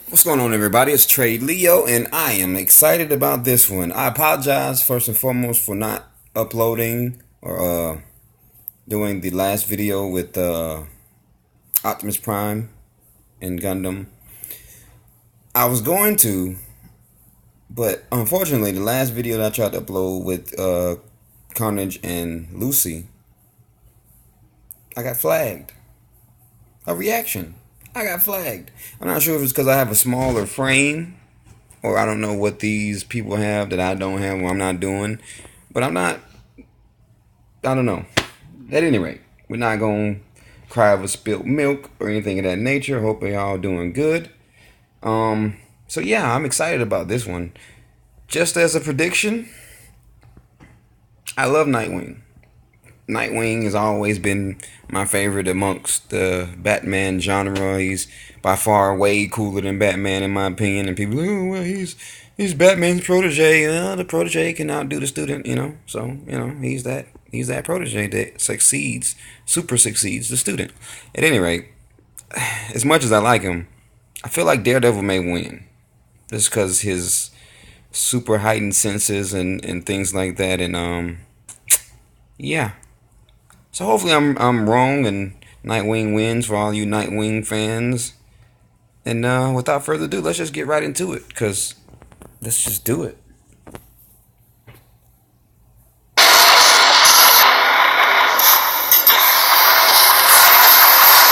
What's going on, everybody? It's Trade Leo, and I am excited about this one. I apologize first and foremost for not uploading or doing the last video with Optimus Prime and Gundam. I was going to, but unfortunately, the last video that I tried to upload with Carnage and Lucy, I got flagged. A reaction. I got flagged. I'm not sure if it's because I have a smaller frame, or I don't know what these people have that I don't have, or I'm not doing. But I don't know. At any rate, we're not going to cry over spilt milk or anything of that nature. Hope y'all doing good. So yeah, I'm excited about this one. Just as a prediction, I love Nightwing. Nightwing has always been my favorite amongst the Batman genre. He's by far way cooler than Batman, in my opinion. And people, oh, well, he's Batman's protege. The protege can outdo the student, So, he's that protege that super succeeds the student. At any rate, as much as I like him, I feel like Daredevil may win, just because his super heightened senses and things like that. And yeah. So hopefully I'm wrong and Nightwing wins for all you Nightwing fans. And without further ado, let's just get right into it, because let's just do it.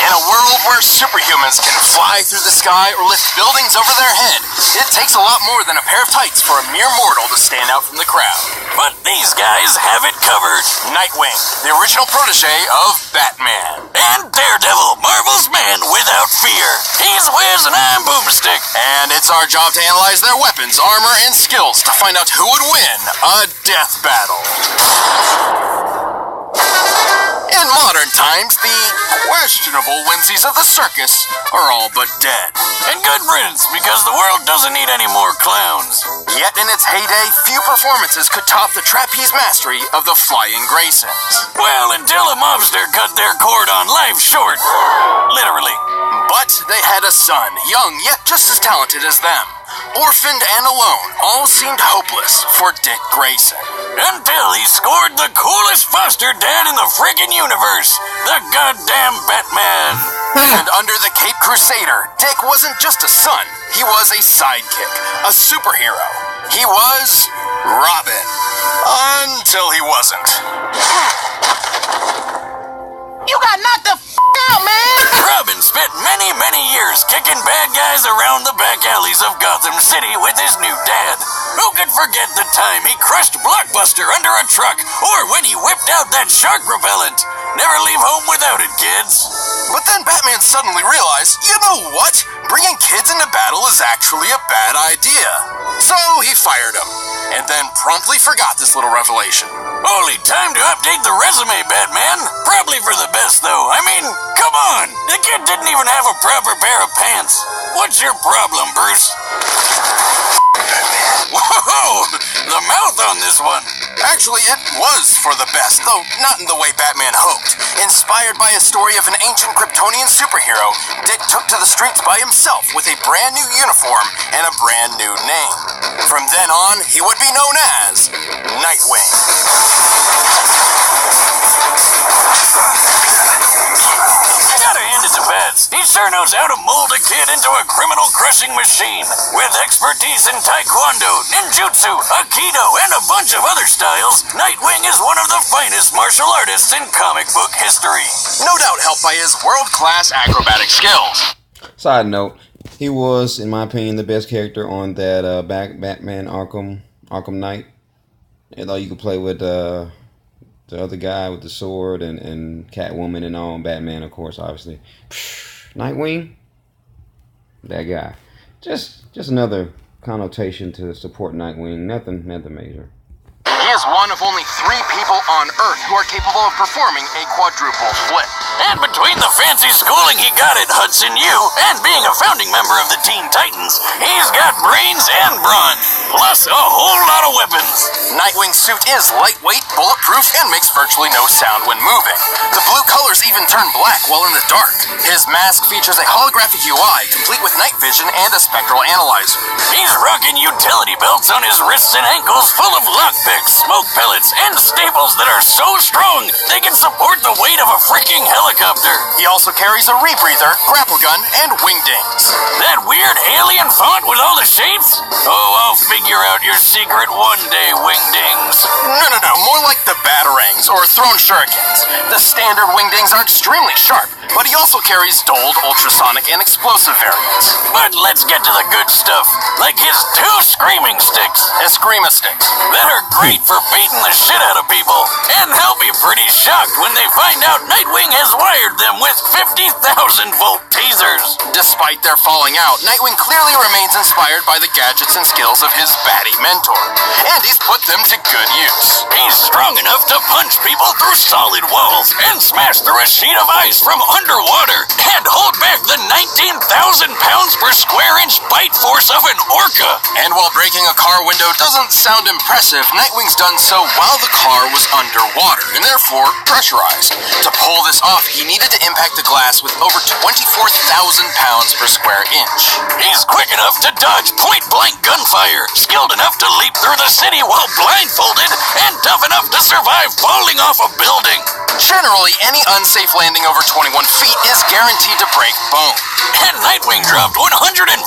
In a world where superhumans can fly through the sky or lift buildings over their head, it takes a lot more than a pair of tights for a mere mortal to stand out from the crowd. But these guys have it covered. Nightwing, the original protege of Batman. And Daredevil, Marvel's man without fear. He's Wiz and I'm Boomstick. And it's our job to analyze their weapons, armor, and skills to find out who would win a death battle. In modern times, the questionable whimsies of the circus are all but dead. And good riddance, because the world doesn't need any more clowns. Yet in its heyday, few performances could top the trapeze mastery of the Flying Graysons. Well, until a mobster cut their cord on life short. Literally. But they had a son, young yet just as talented as them. Orphaned and alone, all seemed hopeless for Dick Grayson. Until he scored the coolest foster dad in the friggin' universe, the goddamn Batman. And under the Cape Crusader, Dick wasn't just a son, he was a sidekick, a superhero. He was Robin. Until he wasn't. You got knocked the out, man! Robin spent many, many years kicking bad guys around the back alleys of Gotham City with his new dad. Who could forget the time he crushed Blockbuster under a truck, or when he whipped out that shark repellent? Never leave home without it, kids. But then Batman suddenly realized, you know what? Bringing kids into battle is actually a bad idea. So he fired him, and then promptly forgot this little revelation. Only time to update the resume, Batman. Probably for the best, though. I mean, come on! The kid didn't even have a proper pair of pants. What's your problem, Bruce? Whoa! The mouth on this one. Actually, it was for the best, though not in the way Batman hoped. Inspired by a story of an ancient Kryptonian superhero, Dick took to the streets by himself with a brand new uniform and a brand new name. From then on, he would be known as Nightwing. Gotta hand it to Bats. He sure knows how to mold a kid into a criminal-crushing machine. With expertise in taekwondo, ninjutsu, aikido, and a bunch of other styles, Nightwing is one of the finest martial artists in comic book history. No doubt helped by his world-class acrobatic skills. Side note, he was, in my opinion, the best character on that Batman Arkham Knight. Although you could play with the other guy with the sword and Catwoman and all, Batman, of course, obviously. Nightwing, that guy. Just another connotation to support Nightwing. Nothing major. He is one of only 3 people on Earth who are capable of performing a quadruple flip. And between the fancy schooling he got at Hudson U and being a founding member of the Teen Titans, he's got brains and brawn, plus a whole lot of weapons. Nightwing's suit is lightweight, bulletproof, and makes virtually no sound when moving. The blue colors even turn black while in the dark. His mask features a holographic UI, complete with night vision and a spectral analyzer. He's rocking utility belts on his wrists and ankles full of lockpicks, smoke pellets, and staples that are so strong they can support the weight of a freaking helicopter. He also carries a rebreather, grapple gun, and wingdings. That weird alien font with all the shapes? Oh, I'll figure out your secret one day, wingdings. No, more like the batarangs or thrown shurikens. The standard wingdings are extremely sharp, but he also carries dulled, ultrasonic, and explosive variants. But let's get to the good stuff, like his 2 screaming sticks. Eskrima sticks. That are great for beating the shit out of people. And they'll be pretty shocked when they find out Nightwing has wired them with 50,000-volt tasers. Despite their falling out, Nightwing clearly remains inspired by the gadgets and skills of his baddie mentor, and he's put them to good use. He's strong enough to punch people through solid walls and smash through a sheet of ice from underwater and hold back the 19,000 pounds per square inch bite force of an orca. And while breaking a car window doesn't sound impressive, Nightwing's done so while the car was underwater and therefore pressurized. To pull this off, he needed to impact the glass with over 24,000 pounds per square inch. He's quick enough to dodge point-blank gunfire, skilled enough to leap through the city while blindfolded, and tough enough to survive falling off a building. Generally, any unsafe landing over 21 feet is guaranteed to break bone. And Nightwing dropped 140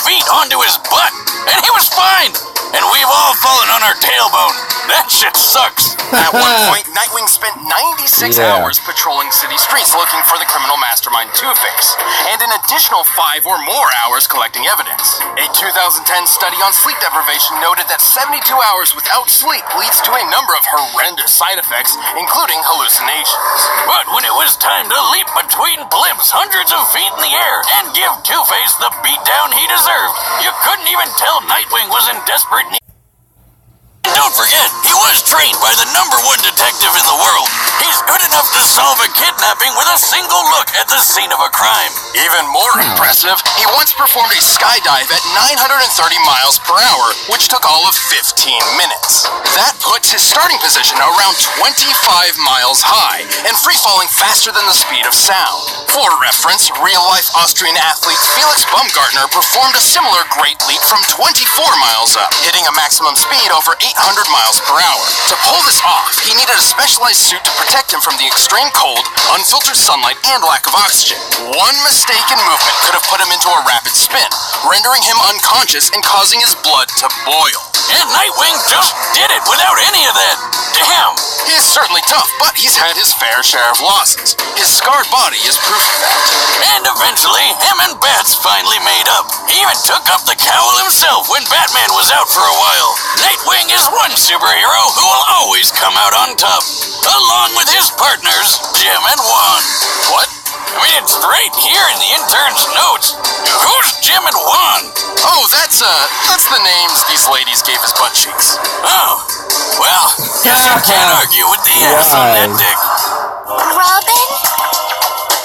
feet onto his butt, and he was fine. And we've all fallen on our tailbone. That shit sucks. At one point, Nightwing spent 96 hours patrolling city streets looking for the criminal mastermind Two-Face, and an additional 5 or more hours collecting evidence. A 2010 study on sleep deprivation noted that 72 hours without sleep leads to a number of horrendous side effects, including hallucinations. But when it was time to leap between blimps hundreds of feet in the air and give Two-Face the beatdown he deserved, you couldn't even tell Nightwing was in desperate need. And don't forget, he was trained by the #1 detective in the world. He's good enough to solve a kidnapping with a single look at the scene of a crime. Even more impressive, he once performed a skydive at 930 miles per hour, which took all of 15 minutes. That puts his starting position around 25 miles high and free-falling faster than the speed of sound. For reference, real-life Austrian athlete Felix Baumgartner performed a similar great leap from 24 miles up, hitting a maximum speed over 800 miles per hour. To pull this off, he needed a specialized suit to protect him from the extreme cold, unfiltered sunlight, and lack of oxygen. One mistake in movement could have put him into a rapid spin, rendering him unconscious and causing his blood to boil. And Nightwing just did it without any of that. Damn! He's certainly tough, but he's had his fair share of losses. His scarred body is proof of that. And eventually, him and Bats finally made up. He even took up the cowl himself when Batman was out for a while. Nightwing is one superhero who will always come out on top, along with his partners, Jim and Juan. What? I mean, it's right here in the intern's notes. Who's Jim and Juan? Oh, that's the names these ladies gave his butt cheeks. Oh, well, guess you can't argue with the ass on that dick. Robin?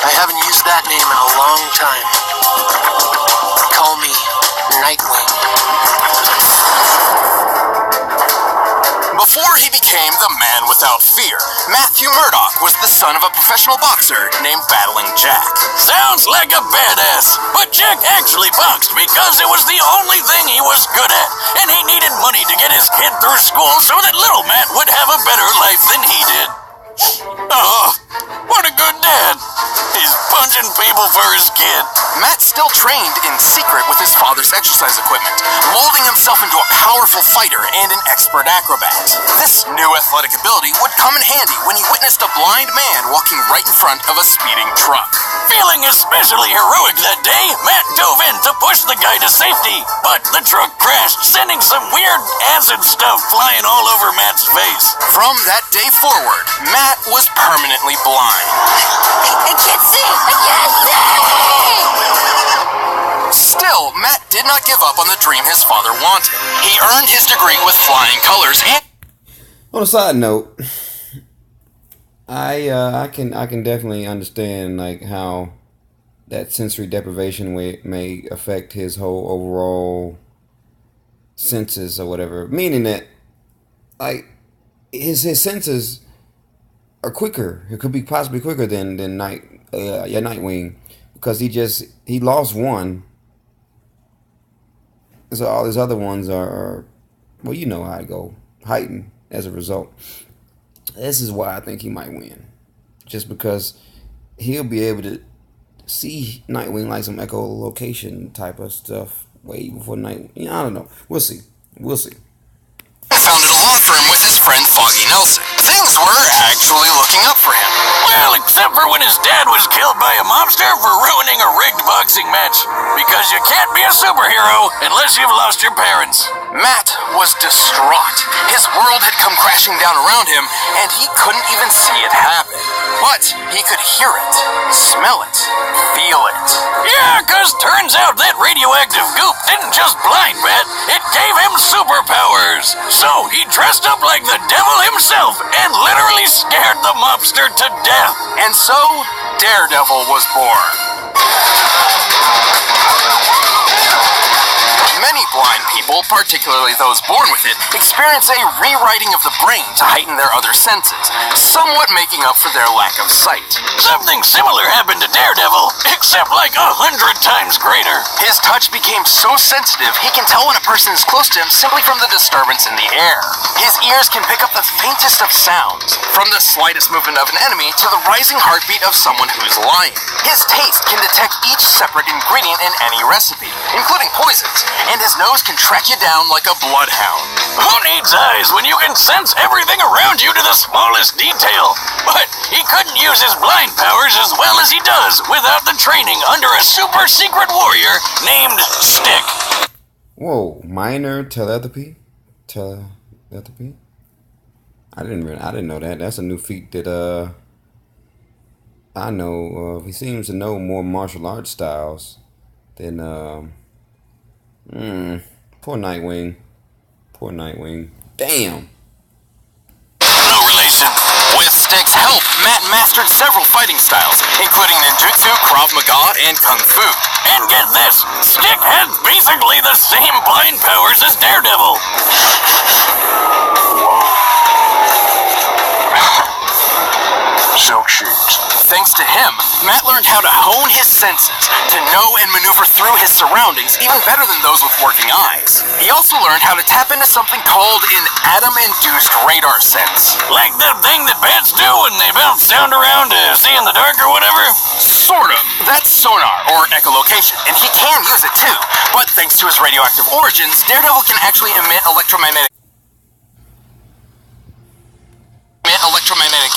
I haven't used that name in a long time. Call me Nightwing. Before he became the man without fear, Matthew Murdock was the son of a professional boxer named Battling Jack. Sounds like a badass, but Jack actually boxed because it was the only thing he was good at, and he needed money to get his kid through school so that little Matt would have a better life than he did. Oh, what a good dad. He's punching people for his kid. Matt still trained in secret with his father's exercise equipment, molding himself into a powerful fighter and an expert acrobat. This new athletic ability would come in handy when he witnessed a blind man walking right in front of a speeding truck. Feeling especially heroic that day, Matt dove in to push the guy to safety, but the truck crashed, sending some weird acid stuff flying all over Matt's face. From that day forward, Matt was permanently blind. I can't see! I can't see! Still, Matt did not give up on the dream his father wanted. He earned his degree with flying colors and... On a side note, I can definitely understand like how that sensory deprivation may affect his whole overall senses or whatever. Meaning that like his senses are quicker. It could be possibly quicker than Nightwing because he lost one, so all his other ones are well, you know how it go, heightened as a result. This is why I think he might win, just because he'll be able to see Nightwing like some echolocation type of stuff way before Night. You know, I don't know. We'll see. We'll see. Founded a law firm with his friend Foggy Nelson. Things were actually looking up for him. Well, except for when his dad was killed by a mobster for ruining a rigged boxing match. Because you can't be a superhero unless you've lost your parents. Matt was distraught. His world had come crashing down around him, and he couldn't even see it happen. But he could hear it, smell it, feel it. Yeah, cause turns out that radioactive goop didn't just blind Matt, it gave him superpowers. So he dressed up like the devil himself and literally scared the mobster to death. And so, Daredevil was born. Many blind people, particularly those born with it, experience a rewriting of the brain to heighten their other senses, somewhat making up for their lack of sight. Something similar happened to Daredevil, except like 100 times greater. His touch became so sensitive, he can tell when a person is close to him simply from the disturbance in the air. His ears can pick up the faintest of sounds, from the slightest movement of an enemy to the rising heartbeat of someone who's lying. His taste can detect each separate ingredient in any recipe, including poisons, and his nose can track you down like a bloodhound. Who needs eyes when you can sense everything around you to the smallest detail? But he couldn't use his blind powers as well as he does without the training under a super secret warrior named Stick. Whoa, minor telepathy? Telepathy? I didn't know that. That's a new feat that I know. He seems to know more martial arts styles than poor Nightwing. Poor Nightwing. Damn. No relation. With Stick's help, Matt mastered several fighting styles, including ninjutsu, Krav Maga, and Kung Fu. And get this, Stick had basically the same blind powers as Daredevil. Silk shoes. Thanks to him, Matt learned how to hone his senses, to know and maneuver through his surroundings even better than those with working eyes. He also learned how to tap into something called an atom-induced radar sense. Like the thing that bats do when they bounce sound around to see in the dark or whatever? Sort of. That's sonar, or echolocation, and he can use it too. But thanks to his radioactive origins, Daredevil can actually emit electromagnetic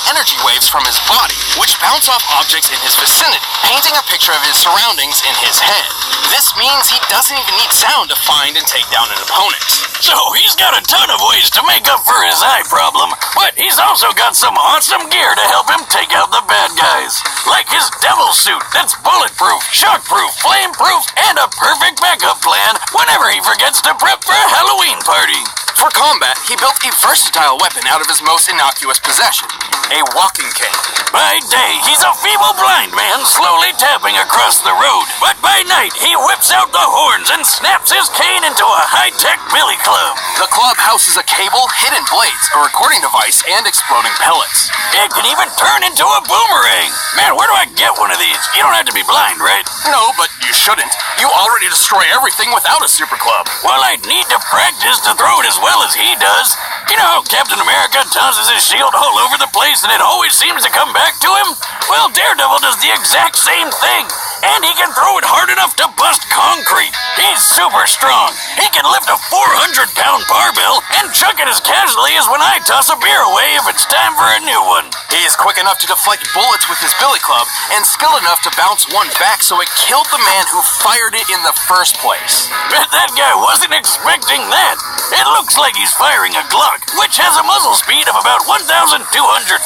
energy waves from his body, which bounce off objects in his vicinity, painting a picture of his surroundings in his head. This means he doesn't even need sound to find and take down an opponent. So he's got a ton of ways to make up for his eye problem, but he's also got some awesome gear to help him take out the bad guys. Like his devil suit that's bulletproof, shockproof, flameproof, and a perfect backup plan whenever he forgets to prep for a Halloween party. For combat, he built a versatile weapon out of his most innocuous possession, a walking cane. By day, he's a feeble blind man slowly tapping across the road. But by night, he whips out the horns and snaps his cane into a high-tech billy club. The club houses a cable, hidden blades, a recording device, and exploding pellets. It can even turn into a boomerang. Man, where do I get one of these? You don't have to be blind, right? No, but you shouldn't. You already destroy everything without a super club. Well, I'd need to practice to throw it as well as he does. You know how Captain America tosses his shield all over the place and it always seems to come back to him? Well, Daredevil does the exact same thing. And he can throw it hard enough to bust concrete. He's super strong. He can lift a 400-pound barbell and chuck it as casually as when I toss a beer away if it's time for a new one. He is quick enough to deflect bullets with his billy club and skilled enough to bounce one back so it killed the man who fired it in the first place. Bet that guy wasn't expecting that. It looks like he's firing a Glock, which has a muzzle speed of about 1,200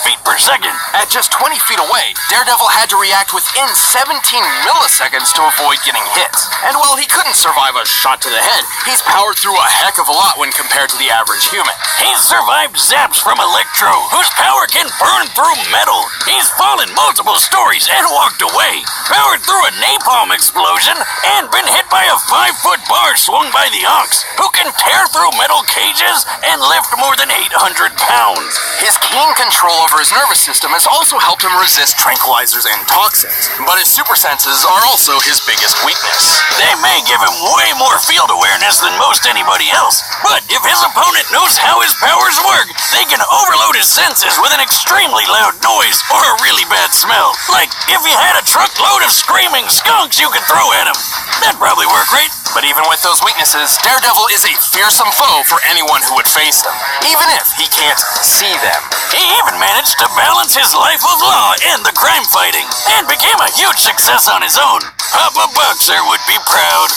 feet per second. At just 20 feet away, Daredevil had to react within 17 milliseconds to avoid getting hit. And while he couldn't survive a shot to the head, he's powered through a heck of a lot when compared to the average human. He's survived zaps from Electro, whose power can burn through metal. He's fallen multiple stories and walked away, powered through a napalm explosion, and been hit by a 5-foot bar swung by the Ox, who can tear through metal cages and lift more than 800 pounds. His keen control over his nervous system has also helped him resist tranquilizers and toxins, but his super senses are also his biggest weakness. They may give him way more field awareness than most anybody else, but if his opponent knows how his powers work, they can overload his senses with an extremely loud noise or a really bad smell. Like if you had a truckload of screaming skunks you could throw at him. That'd probably work, right? But even with those weaknesses, Daredevil is a fearsome foe for anyone who would face them, even if he can't see them. He even managed to balance his life of law and the crime fighting, and became a huge success on his own. Papa Boxer would be proud.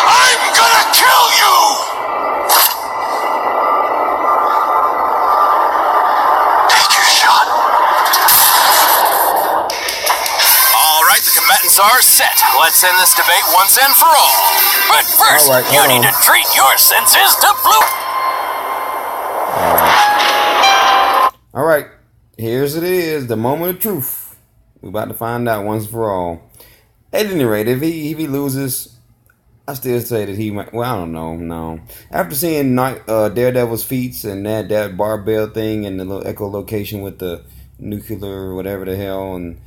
I'm gonna kill you! Take your shot. All right, the combatants are set. Let's end this debate once and for all. But first, you need to treat your senses to blue. All right, here's it is, the moment of truth. We're about to find out once for all. At any rate, if he loses, I still say that he might. Well, I don't know. No, after seeing Daredevil's feats and that barbell thing and the little echolocation with the nuclear or whatever the hell, and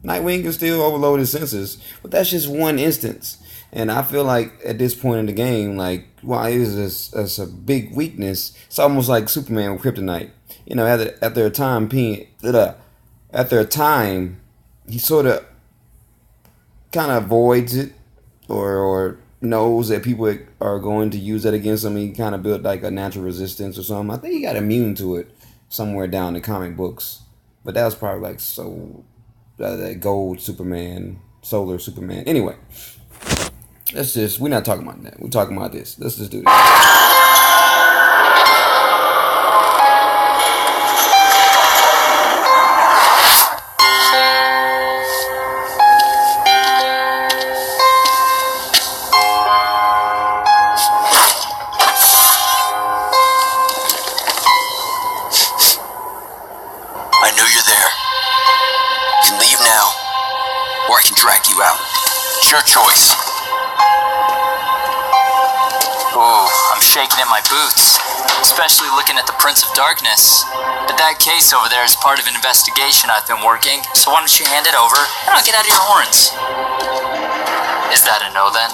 Nightwing can still overload his senses, but that's just one instance. And I feel like at this point in the game, like, why is this a big weakness? It's almost like Superman with Kryptonite. You know, after a time, he sort of kind of avoids it or knows that people are going to use that against him. He kind of built like a natural resistance or something. I think he got immune to it somewhere down in comic books. But that was probably like that gold Superman, solar Superman. Anyway. We're not talking about that. We're talking about this. Let's just do this. I know you're there. You can leave now, or I can drag you out. It's your choice. Ooh, I'm shaking in my boots, especially looking at the Prince of Darkness. But that case over there is part of an investigation I've been working, so why don't you hand it over, and I'll get out of your horns. Is that a no then?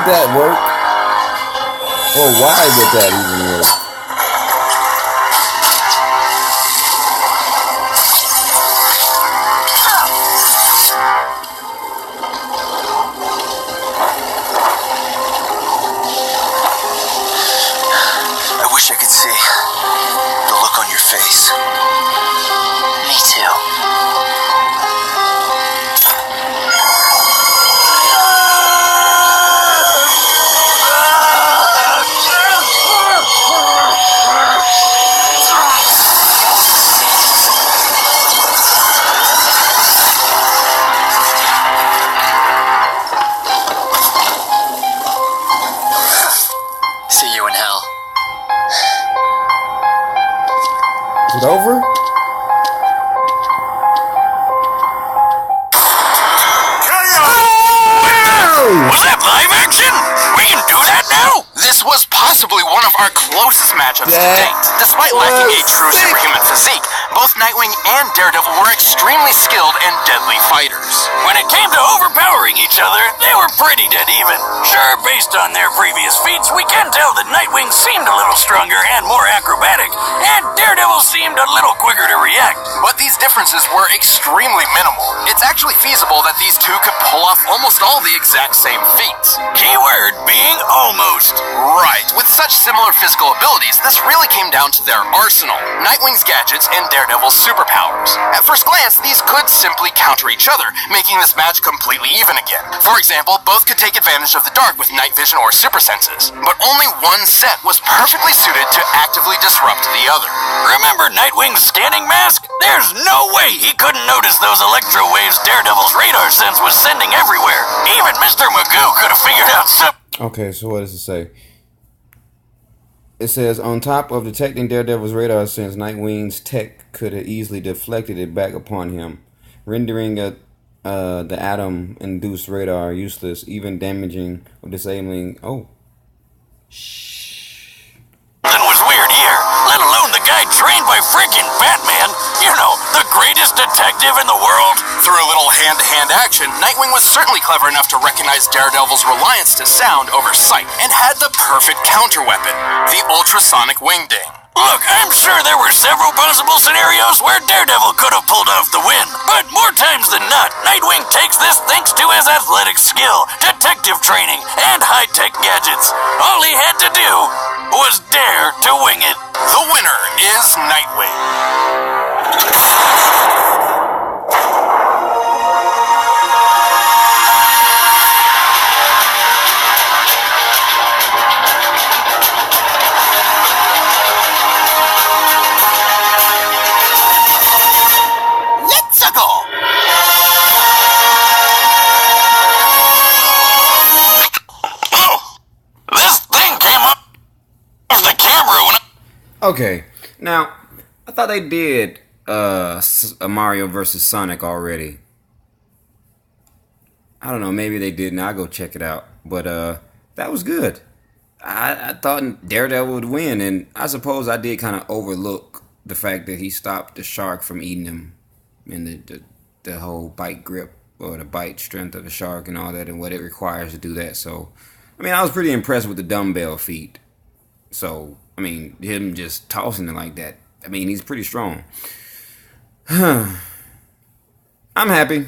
that work? Or why would that even work? I wish I could see the look on your face. Me too. See you in hell. Is it over? Was that live action? We can do that now? This was possibly one of our closest matchups to That date. Despite lacking a was true sick. superhuman physique, both Nightwing and Daredevil were extremely skilled and deadly fighters. When it came to overpowering each other, they were pretty dead even. Sure, based on their previous feats, we can tell that Nightwing seemed a little stronger and more acrobatic, and Daredevil seemed a little quicker to react. But these differences were extremely minimal. It's actually feasible that these two could pull off almost all the exact same feats. Keyword being almost. Right, with such similar physical abilities, this really came down to their arsenal. Nightwing's gadgets and Daredevil's superpowers. At first glance, these could simply counter each other, making this match completely even again. For example, both could take advantage of the dark with night vision or super senses, but only one set was perfectly suited to actively disrupt the other. Remember Nightwing's scanning mask? There's no way he couldn't notice those electro waves Daredevil's radar sense was sending everywhere. Even Mr. Magoo could have figured out some... Okay, so what does it say? It says, on top of detecting Daredevil's radar sense, Nightwing's tech could have easily deflected it back upon him, rendering the atom-induced radar useless, even damaging or disabling... Oh. Something was weird here, let alone the guy trained by freaking Batman. You know, the greatest detective in the world. Through a little hand-to-hand action, Nightwing was certainly clever enough to recognize Daredevil's reliance to sound over sight, and had the perfect counter-weapon, the ultrasonic wingding. Look, I'm sure there were several possible scenarios where Daredevil could have pulled off the win, but more times than not, Nightwing takes this thanks to his athletic skill, detective training, and high-tech gadgets. All he had to do was dare to wing it. The winner is Nightwing. Let's go! Oh! This thing came up off the camera when I... Okay, now, I thought they did a Mario vs. Sonic already. I don't know, maybe they didn't. I'll go check it out. But that was good. I thought Daredevil would win, and I suppose I did kind of overlook the fact that he stopped the shark from eating him, and the whole bite grip or the bite strength of the shark and all that, and what it requires to do that. So, I mean, I was pretty impressed with the dumbbell feat. So, I mean, him just tossing it like that, I mean, he's pretty strong. I'm happy.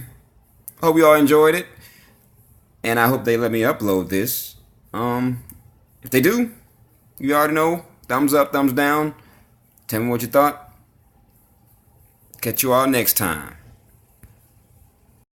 Hope you all enjoyed it. And I hope they let me upload this. If they do, you already know. Thumbs up, thumbs down. Tell me what you thought. Catch you all next time.